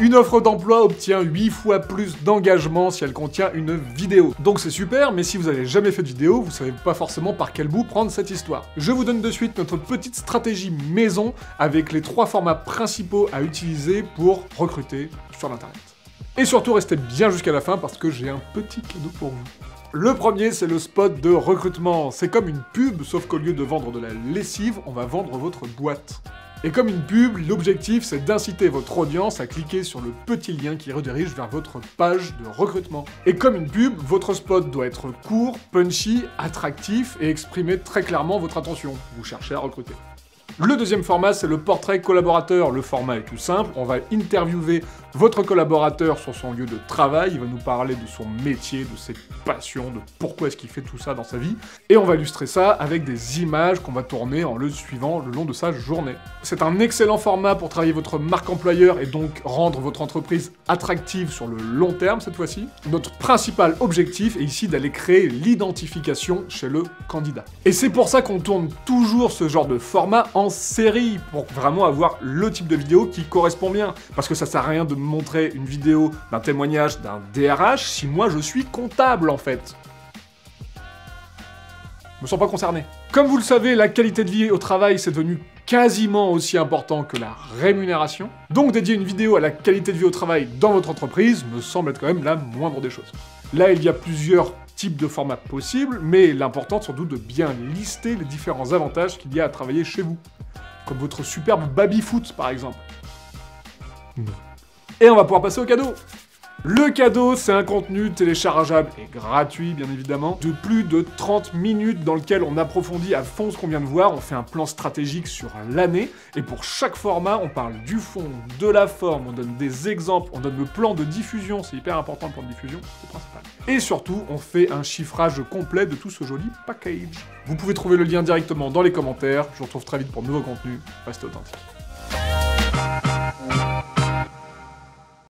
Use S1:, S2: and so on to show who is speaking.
S1: Une offre d'emploi obtient 8 fois plus d'engagement si elle contient une vidéo. Donc c'est super, mais si vous n'avez jamais fait de vidéo, vous savez pas forcément par quel bout prendre cette histoire. Je vous donne de suite notre petite stratégie maison avec les 3 formats principaux à utiliser pour recruter sur l'internet. Et surtout restez bien jusqu'à la fin parce que j'ai un petit cadeau pour vous. Le premier, c'est le spot de recrutement. C'est comme une pub, sauf qu'au lieu de vendre de la lessive, on va vendre votre boîte. Et comme une pub, l'objectif c'est d'inciter votre audience à cliquer sur le petit lien qui redirige vers votre page de recrutement. Et comme une pub, votre spot doit être court, punchy, attractif et exprimer très clairement votre intention. Vous cherchez à recruter. Le deuxième format, c'est le portrait collaborateur. Le format est tout simple, on va interviewer votre collaborateur sur son lieu de travail, il va nous parler de son métier, de ses passions, de pourquoi est-ce qu'il fait tout ça dans sa vie, et on va illustrer ça avec des images qu'on va tourner en le suivant le long de sa journée. C'est un excellent format pour travailler votre marque employeur et donc rendre votre entreprise attractive sur le long terme cette fois-ci. Notre principal objectif est ici d'aller créer l'identification chez le candidat. Et c'est pour ça qu'on tourne toujours ce genre de format en série, pour vraiment avoir le type de vidéo qui correspond bien. Parce que ça sert à rien de me montrer une vidéo d'un témoignage d'un DRH si moi je suis comptable en fait. Je me sens pas concerné. Comme vous le savez, la qualité de vie au travail c'est devenu quasiment aussi important que la rémunération. Donc dédier une vidéo à la qualité de vie au travail dans votre entreprise me semble être quand même la moindre des choses. Là, il y a plusieurs types de formats possibles, mais l'important c'est sans doute de bien lister les différents avantages qu'il y a à travailler chez vous. Comme votre superbe baby-foot par exemple. Et on va pouvoir passer au cadeau. Le cadeau, c'est un contenu téléchargeable et gratuit, bien évidemment, de plus de 30 minutes dans lequel on approfondit à fond ce qu'on vient de voir, on fait un plan stratégique sur l'année, et pour chaque format, on parle du fond, de la forme, on donne des exemples, on donne le plan de diffusion, c'est hyper important le plan de diffusion, c'est principal. Et surtout, on fait un chiffrage complet de tout ce joli package. Vous pouvez trouver le lien directement dans les commentaires, je vous retrouve très vite pour de nouveaux contenus, restez authentiques.